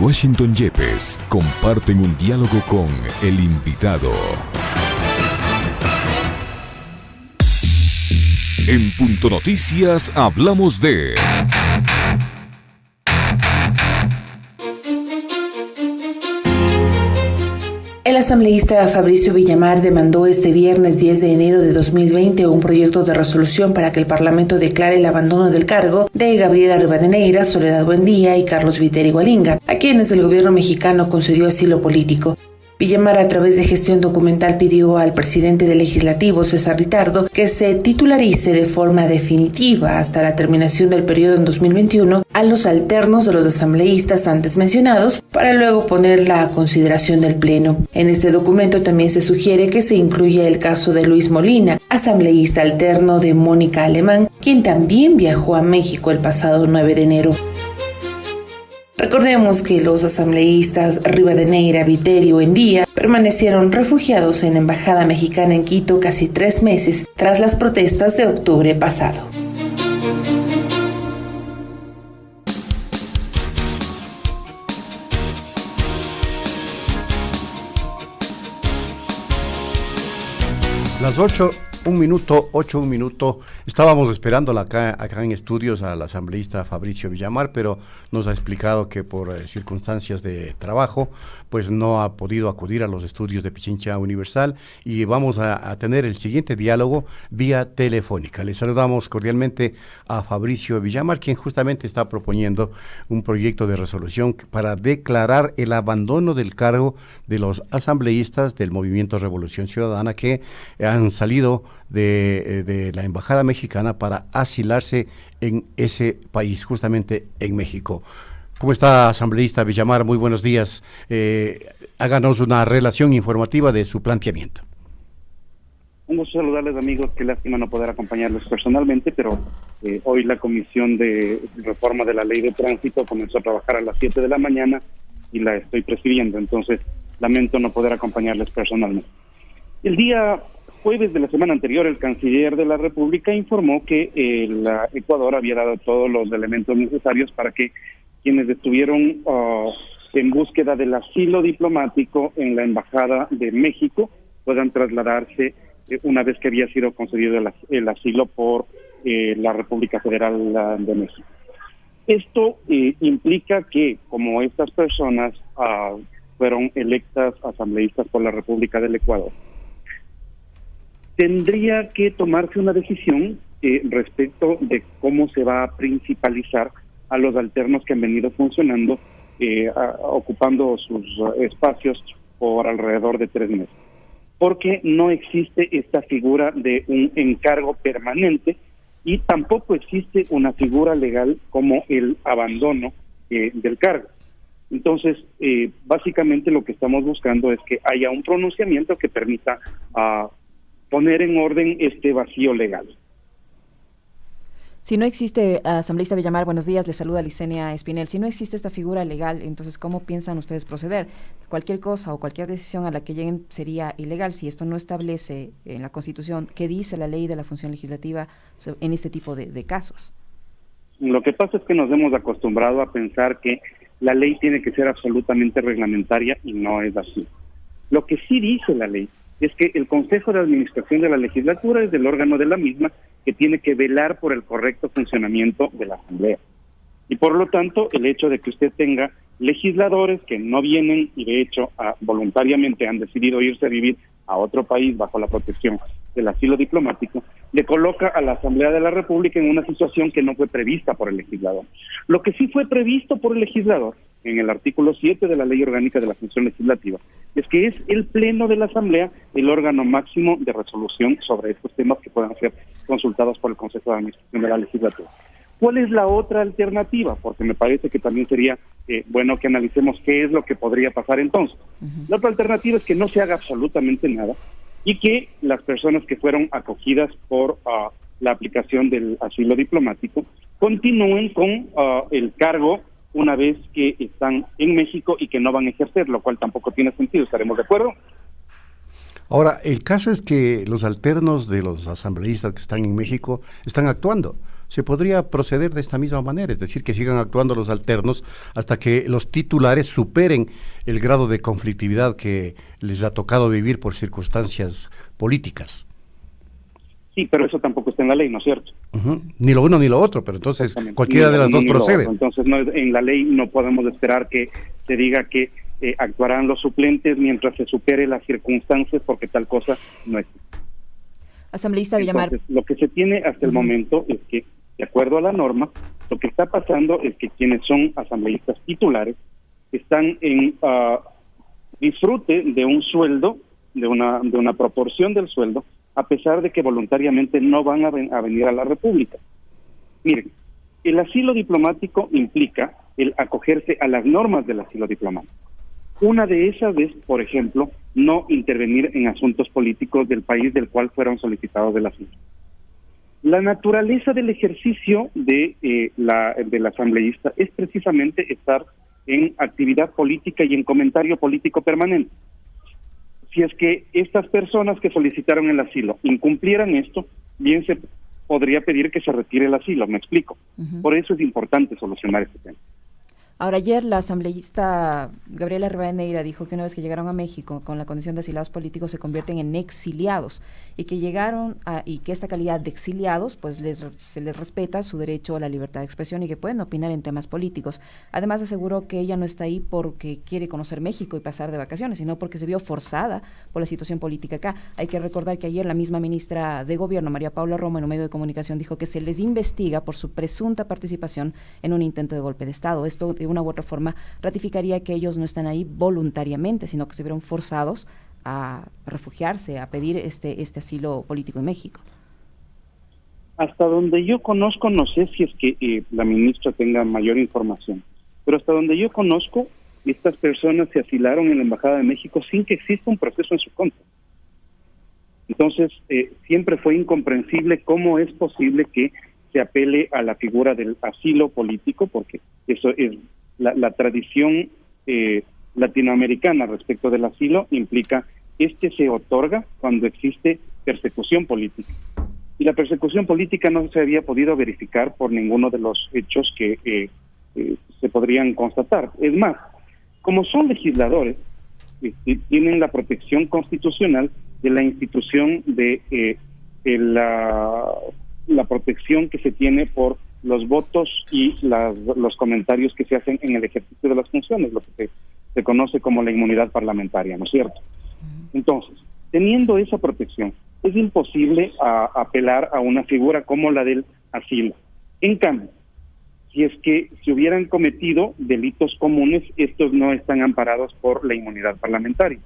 Washington Yepes comparten un diálogo con el invitado. En Punto Noticias hablamos de... El asambleísta Fabricio Villamar demandó este viernes 10 de enero de 2020 un proyecto de resolución para que el Parlamento declare el abandono del cargo de Gabriela Rivadeneira, Soledad Buendía y Carlos Viteri Gualinga, a quienes el gobierno mexicano concedió asilo político. Villamar, a través de gestión documental, pidió al presidente del Legislativo, César Ritardo, que se titularice de forma definitiva hasta la terminación del periodo en 2021 a los alternos de los asambleístas antes mencionados, para luego ponerla a consideración del Pleno. En este documento también se sugiere que se incluya el caso de Luis Molina, asambleísta alterno de Mónica Alemán, quien también viajó a México el pasado 9 de enero. Recordemos que los asambleístas Rivadeneira, Viteri y Buendía permanecieron refugiados en la Embajada Mexicana en Quito casi 3 meses tras las protestas de octubre pasado. Las 8, un minuto. Estábamos esperando acá en estudios al asambleísta Fabricio Villamar, pero nos ha explicado que por circunstancias de trabajo, pues no ha podido acudir a los estudios de Pichincha Universal, y vamos a tener el siguiente diálogo vía telefónica. Le saludamos cordialmente a Fabricio Villamar, quien justamente está proponiendo un proyecto de resolución para declarar el abandono del cargo de los asambleístas del Movimiento Revolución Ciudadana que han salido de la Embajada Mexicana para asilarse en ese país, justamente en México. ¿Cómo está, asambleísta Villamar? Muy buenos días. Háganos una relación informativa de su planteamiento. Un gusto saludarles, amigos. Qué lástima no poder acompañarles personalmente, pero hoy la Comisión de Reforma de la Ley de Tránsito comenzó a trabajar a las 7 de la mañana y la estoy presidiendo, entonces lamento no poder acompañarles personalmente. El día jueves de la semana anterior, el canciller de la República informó que el Ecuador había dado todos los elementos necesarios para que quienes estuvieron en búsqueda del asilo diplomático en la Embajada de México puedan trasladarse una vez que había sido concedido el asilo por la República Federal de México. Esto implica que, como estas personas fueron electas asambleístas por la República del Ecuador, tendría que tomarse una decisión respecto de cómo se va a principalizar a los alternos que han venido funcionando, ocupando sus espacios por alrededor de 3 meses. Porque no existe esta figura de un encargo permanente y tampoco existe una figura legal como el abandono del cargo. Entonces, básicamente lo que estamos buscando es que haya un pronunciamiento que permita poner en orden este vacío legal. Si no existe, asambleísta Villamar, buenos días, le saluda Licenia Espinel. Si no existe esta figura legal, entonces, ¿cómo piensan ustedes proceder? Cualquier cosa o cualquier decisión a la que lleguen sería ilegal si esto no establece en la Constitución qué dice la ley de la función legislativa en este tipo de casos. Lo que pasa es que nos hemos acostumbrado a pensar que la ley tiene que ser absolutamente reglamentaria y no es así. Lo que sí dice la ley es que el Consejo de Administración de la Legislatura es el órgano de la misma que tiene que velar por el correcto funcionamiento de la Asamblea. Y por lo tanto, el hecho de que usted tenga legisladores que no vienen y de hecho voluntariamente han decidido irse a vivir a otro país bajo la protección del asilo diplomático, le coloca a la Asamblea de la República en una situación que no fue prevista por el legislador. Lo que sí fue previsto por el legislador en el artículo 7 de la Ley Orgánica de la Función Legislativa es que es el Pleno de la Asamblea el órgano máximo de resolución sobre estos temas que puedan ser consultados por el Consejo de Administración de la Legislatura. ¿Cuál es la otra alternativa? Porque me parece que también sería bueno que analicemos qué es lo que podría pasar entonces. La otra alternativa es que no se haga absolutamente nada y que las personas que fueron acogidas por la aplicación del asilo diplomático continúen con el cargo una vez que están en México y que no van a ejercer, lo cual tampoco tiene sentido. ¿Estaremos de acuerdo? Ahora, el caso es que los alternos de los asambleístas que están en México están actuando. se podría proceder de esta misma manera, es decir, que sigan actuando los alternos hasta que los titulares superen el grado de conflictividad que les ha tocado vivir por circunstancias políticas. Sí, pero eso tampoco está en la ley, ¿no es cierto? Ni lo uno ni lo otro, pero entonces cualquiera de las dos procede. Entonces en la ley no podemos esperar que se diga que actuarán los suplentes mientras se supere las circunstancias, porque tal cosa no existe. Asambleísta Villamar. Entonces, lo que se tiene hasta el momento es que, de acuerdo a la norma, lo que está pasando es que quienes son asambleístas titulares están en disfrute de un sueldo, de una proporción del sueldo, a pesar de que voluntariamente no van a venir a la República. Miren, el asilo diplomático implica el acogerse a las normas del asilo diplomático. Una de esas es, por ejemplo, no intervenir en asuntos políticos del país del cual fueron solicitados el asilo. La naturaleza del ejercicio del asambleísta es precisamente estar en actividad política y en comentario político permanente. Si es que estas personas que solicitaron el asilo incumplieran esto, bien se podría pedir que se retire el asilo, me explico. Por eso es importante solucionar este tema. Ahora, ayer la asambleísta Gabriela Rivadeneira dijo que una vez que llegaron a México con la condición de asilados políticos se convierten en exiliados y que llegaron y que esta calidad de exiliados pues se les respeta su derecho a la libertad de expresión y que pueden opinar en temas políticos. Además aseguró que ella no está ahí porque quiere conocer México y pasar de vacaciones, sino porque se vio forzada por la situación política acá. Hay que recordar que ayer la misma ministra de Gobierno, María Paula Romo, en un medio de comunicación dijo que se les investiga por su presunta participación en un intento de golpe de Estado. Esto de una u otra forma ratificaría que ellos no están ahí voluntariamente, sino que se vieron forzados a refugiarse, a pedir este asilo político en México. Hasta donde yo conozco, no sé si es que la ministra tenga mayor información, pero hasta donde yo conozco, estas personas se asilaron en la Embajada de México sin que exista un proceso en su contra. Entonces, siempre fue incomprensible cómo es posible que se apele a la figura del asilo político, porque eso es la tradición latinoamericana respecto del asilo, implica se otorga cuando existe persecución política. Y la persecución política no se había podido verificar por ninguno de los hechos que se podrían constatar. Es más, como son legisladores, tienen la protección constitucional de la institución de la protección que se tiene por los votos y los comentarios que se hacen en el ejercicio de las funciones, lo que se conoce como la inmunidad parlamentaria, ¿no es cierto? Entonces, teniendo esa protección, es imposible apelar a una figura como la del asilo. En cambio, si es que se hubieran cometido delitos comunes, estos no están amparados por la inmunidad parlamentaria.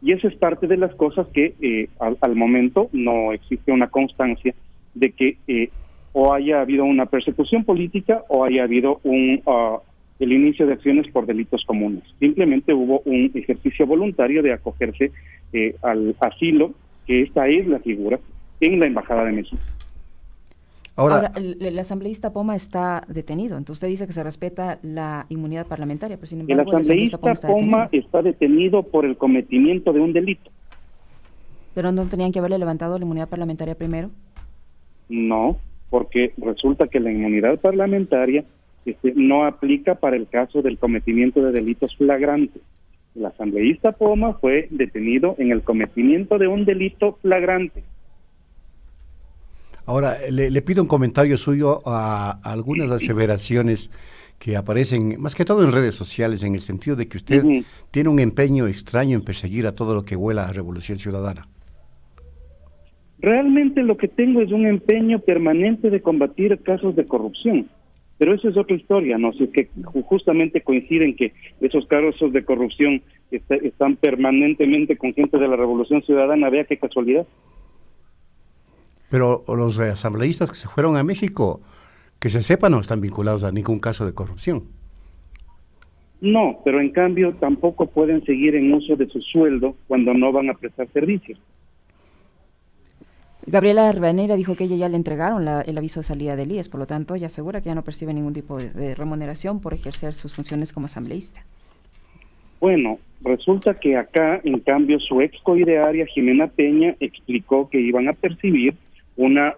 Y esa es parte de las cosas que al momento no existe una constancia de que o haya habido una persecución política o haya habido el inicio de acciones por delitos comunes. Simplemente hubo un ejercicio voluntario de acogerse al asilo, que esta es la figura, en la Embajada de México. Ahora, el asambleísta Poma está detenido, entonces usted dice que se respeta la inmunidad parlamentaria, pero sin embargo el asambleísta Poma está detenido por el cometimiento de un delito. ¿Pero no tenían que haberle levantado la inmunidad parlamentaria primero? No, porque resulta que la inmunidad parlamentaria no aplica para el caso del cometimiento de delitos flagrantes. El asambleísta Poma fue detenido en el cometimiento de un delito flagrante. Ahora, le pido un comentario suyo a algunas aseveraciones que aparecen, más que todo en redes sociales, en el sentido de que usted tiene un empeño extraño en perseguir a todo lo que huela a Revolución Ciudadana. Realmente lo que tengo es un empeño permanente de combatir casos de corrupción, pero eso es otra historia, ¿no? Si es que justamente coinciden que esos casos de corrupción están permanentemente con gente de la Revolución Ciudadana, vea qué casualidad. Pero los asambleístas que se fueron a México, que se sepa, no están vinculados a ningún caso de corrupción. No, pero en cambio tampoco pueden seguir en uso de su sueldo cuando no van a prestar servicios. Gabriela Rivadeneira dijo que ella ya le entregaron el aviso de salida del IES, por lo tanto ella asegura que ya no percibe ningún tipo de remuneración por ejercer sus funciones como asambleísta. Bueno, resulta que acá, en cambio, su ex coidearia Jimena Peña explicó que iban a percibir una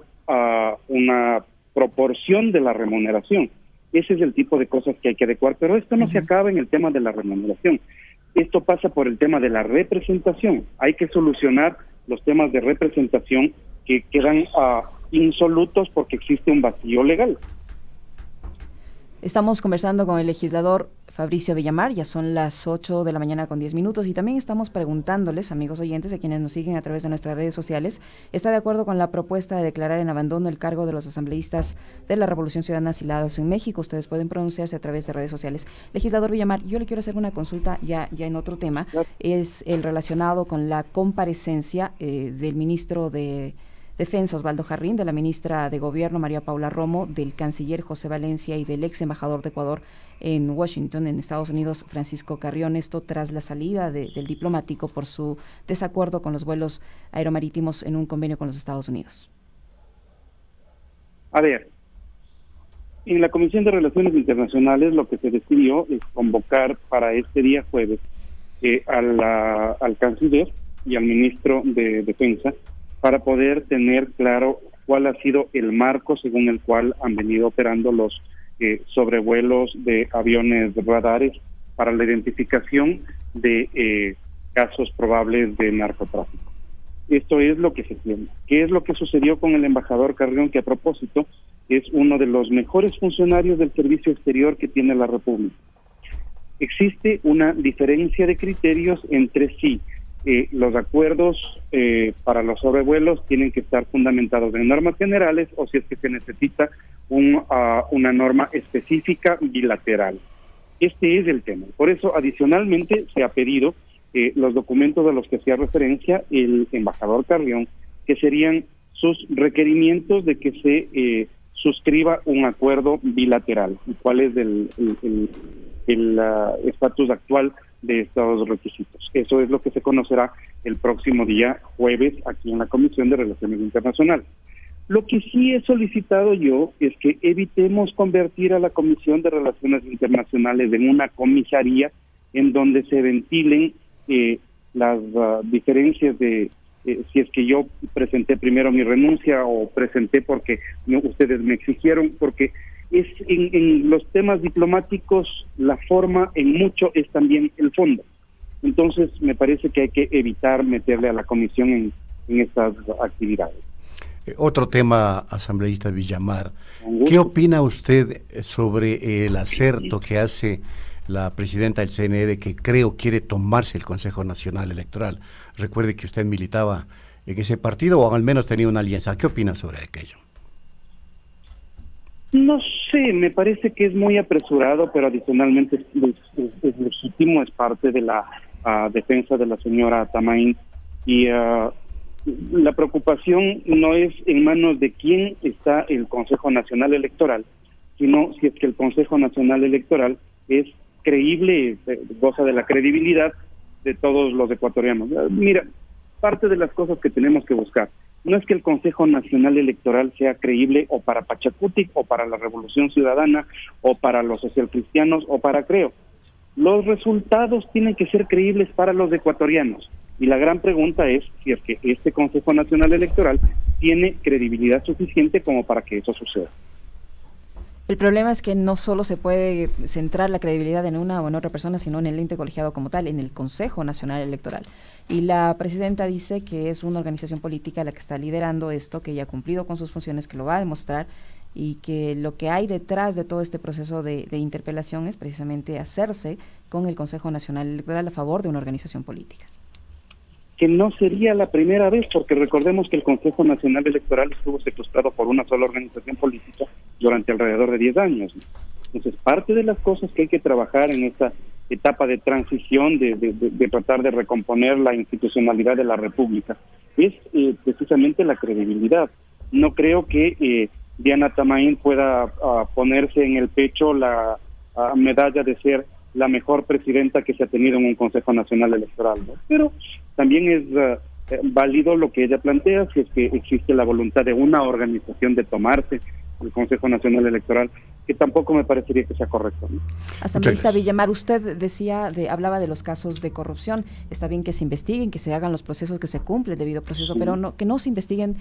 proporción de la remuneración. Ese es el tipo de cosas que hay que adecuar, pero esto no se acaba en el tema de la remuneración. Esto pasa por el tema de la representación. Hay que solucionar los temas de representación que quedan insolutos porque existe un vacío legal. Estamos conversando con el legislador Fabricio Villamar, ya son las 8 de la mañana con 10 minutos, y también estamos preguntándoles, amigos oyentes, a quienes nos siguen a través de nuestras redes sociales, ¿está de acuerdo con la propuesta de declarar en abandono el cargo de los asambleístas de la Revolución Ciudadana asilados en México? Ustedes pueden pronunciarse a través de redes sociales. Legislador Villamar, yo le quiero hacer una consulta ya en otro tema, es el relacionado con la comparecencia del ministro de Defensa, Osvaldo Jarrín, de la ministra de Gobierno, María Paula Romo, del canciller José Valencia y del ex embajador de Ecuador en Washington, en Estados Unidos, Francisco Carrión, esto tras la salida del diplomático por su desacuerdo con los vuelos aeromarítimos en un convenio con los Estados Unidos. A ver, en la Comisión de Relaciones Internacionales lo que se decidió es convocar para este día jueves al canciller y al ministro de Defensa para poder tener claro cuál ha sido el marco según el cual han venido operando los sobrevuelos de aviones radares para la identificación de casos probables de narcotráfico. Esto es lo que se tiene. ¿Qué es lo que sucedió con el embajador Carrión, que a propósito es uno de los mejores funcionarios del servicio exterior que tiene la República? Existe una diferencia de criterios entre sí. Los acuerdos para los sobrevuelos tienen que estar fundamentados en normas generales o si es que se necesita una norma específica bilateral. Este es el tema. Por eso, adicionalmente, se ha pedido los documentos a los que hacía referencia el embajador Carrión, que serían sus requerimientos de que se suscriba un acuerdo bilateral. ¿Cuál es el estatus actual de estos requisitos? Eso es lo que se conocerá el próximo día jueves aquí en la Comisión de Relaciones Internacionales. Lo que sí he solicitado yo es que evitemos convertir a la Comisión de Relaciones Internacionales en una comisaría en donde se ventilen las diferencias de si es que yo presenté primero mi renuncia o presenté porque ustedes me exigieron, porque es en los temas diplomáticos la forma en mucho es también el fondo. Entonces me parece que hay que evitar meterle a la comisión en estas actividades. Otro tema, asambleísta Villamar, ¿qué opina usted sobre el acerto que hace la presidenta del CNE de que quiere tomarse el Consejo Nacional Electoral? Recuerde que usted militaba en ese partido o al menos tenía una alianza. ¿Qué opina sobre aquello? No sé, me parece que es muy apresurado, pero adicionalmente es legítimo, es parte de la defensa de la señora Tamain, y la preocupación no es en manos de quién está el Consejo Nacional Electoral, sino si es que el Consejo Nacional Electoral es creíble, goza de la credibilidad de todos los ecuatorianos. Mira, parte de las cosas que tenemos que buscar no es que el Consejo Nacional Electoral sea creíble o para Pachacutic o para la Revolución Ciudadana o para los socialcristianos o para Creo. Los resultados tienen que ser creíbles para los ecuatorianos. Y la gran pregunta es si es que este Consejo Nacional Electoral tiene credibilidad suficiente como para que eso suceda. El problema es que no solo se puede centrar la credibilidad en una o en otra persona, sino en el ente colegiado como tal, en el Consejo Nacional Electoral. Y la presidenta dice que es una organización política la que está liderando esto, que ella ha cumplido con sus funciones, que lo va a demostrar, y que lo que hay detrás de todo este proceso de interpelación es precisamente hacerse con el Consejo Nacional Electoral a favor de una organización política. Que no sería la primera vez, porque recordemos que el Consejo Nacional Electoral estuvo secuestrado por una sola organización política durante alrededor de 10 años. Entonces, parte de las cosas que hay que trabajar en esta etapa de transición, de tratar de recomponer la institucionalidad de la República, es precisamente la credibilidad. No creo que Diana Tamain pueda ponerse en el pecho la medalla de ser la mejor presidenta que se ha tenido en un Consejo Nacional Electoral, ¿no? Pero también es válido lo que ella plantea, si es que existe la voluntad de una organización de tomarse el Consejo Nacional Electoral, que tampoco me parecería que sea correcto, ¿no? Asambleísta Villamar, usted hablaba de los casos de corrupción. Está bien que se investiguen, que se hagan los procesos, que se cumple el debido proceso, pero que no se investiguen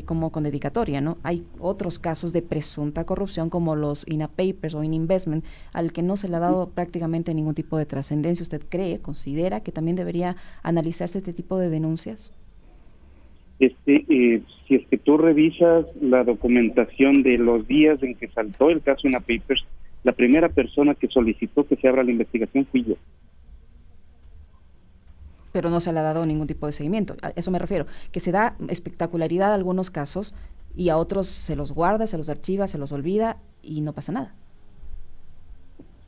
como con dedicatoria, ¿no? Hay otros casos de presunta corrupción como los INA Papers o INVestment, al que no se le ha dado prácticamente ningún tipo de trascendencia. ¿Usted considera que también debería analizarse este tipo de denuncias? Si es que tú revisas la documentación de los días en que saltó el caso INA Papers, la primera persona que solicitó que se abra la investigación fui yo. Pero no se le ha dado ningún tipo de seguimiento. A eso me refiero, que se da espectacularidad a algunos casos y a otros se los guarda, se los archiva, se los olvida y no pasa nada.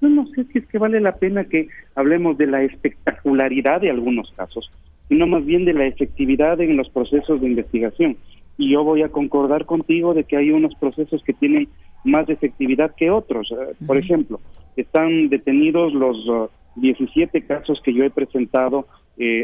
Yo no sé si es que vale la pena que hablemos de la espectacularidad de algunos casos, sino más bien de la efectividad en los procesos de investigación. Y yo voy a concordar contigo de que hay unos procesos que tienen más efectividad que otros. Por ejemplo, están detenidos los 17 casos que yo he presentado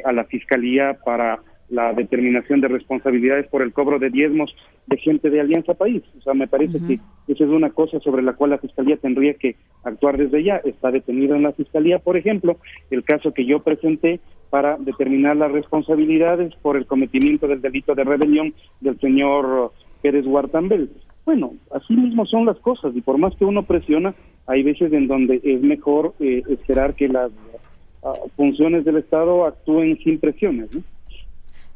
a la Fiscalía para la determinación de responsabilidades por el cobro de diezmos de gente de Alianza País. O sea, me parece que esa es una cosa sobre la cual la Fiscalía tendría que actuar desde ya. Está detenido en la Fiscalía, por ejemplo, el caso que yo presenté para determinar las responsabilidades por el cometimiento del delito de rebelión del señor Pérez Huartambel. Bueno, así mismo son las cosas, y por más que uno presiona, hay veces en donde es mejor esperar que las funciones del Estado actúen sin presiones, ¿no?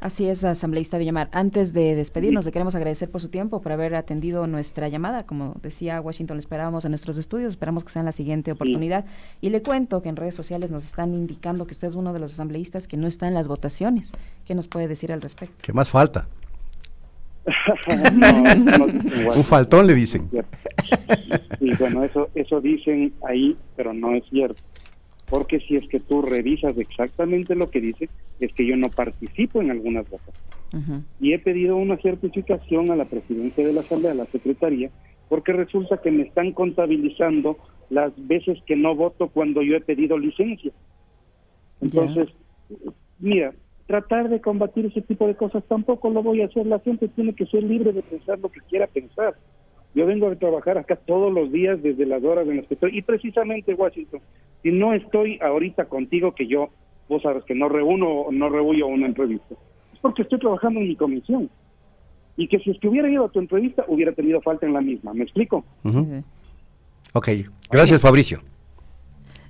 Así es, asambleísta Villamar. Antes de despedirnos, le queremos agradecer por su tiempo, por haber atendido nuestra llamada. Como decía Washington, le esperábamos en nuestros estudios, esperamos que sea en la siguiente oportunidad. Y le cuento que en redes sociales nos están indicando que usted es uno de los asambleístas que no está en las votaciones. ¿Qué nos puede decir al respecto? ¿Qué más falta? Un faltón le dicen. Y bueno, eso dicen ahí, pero no es cierto. Porque si es que tú revisas exactamente lo que dice, es que yo no participo en algunas votaciones. Y he pedido una certificación a la presidencia de la Asamblea, a la Secretaría, porque resulta que me están contabilizando las veces que no voto cuando yo he pedido licencia. Entonces, mira, tratar de combatir ese tipo de cosas tampoco lo voy a hacer. La gente tiene que ser libre de pensar lo que quiera pensar. Yo vengo a trabajar acá todos los días desde las horas en las que estoy, y precisamente, Washington, si no estoy ahorita contigo, que vos sabes que no rehuyo una entrevista, es porque estoy trabajando en mi comisión, y que si es que hubiera ido a tu entrevista, hubiera tenido falta en la misma. ¿Me explico? Ok, gracias, Fabricio.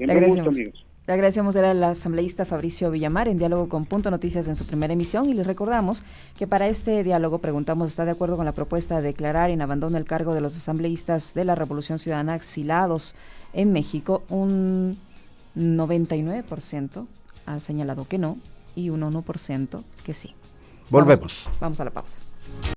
Le agradecemos. Le agradecemos, era el asambleísta Fabricio Villamar en diálogo con Punto Noticias en su primera emisión, y les recordamos que para este diálogo preguntamos, ¿está de acuerdo con la propuesta de declarar en abandono el cargo de los asambleístas de la Revolución Ciudadana exilados en México? Un 99% ha señalado que no y un 1% que sí. Volvemos. Vamos a la pausa.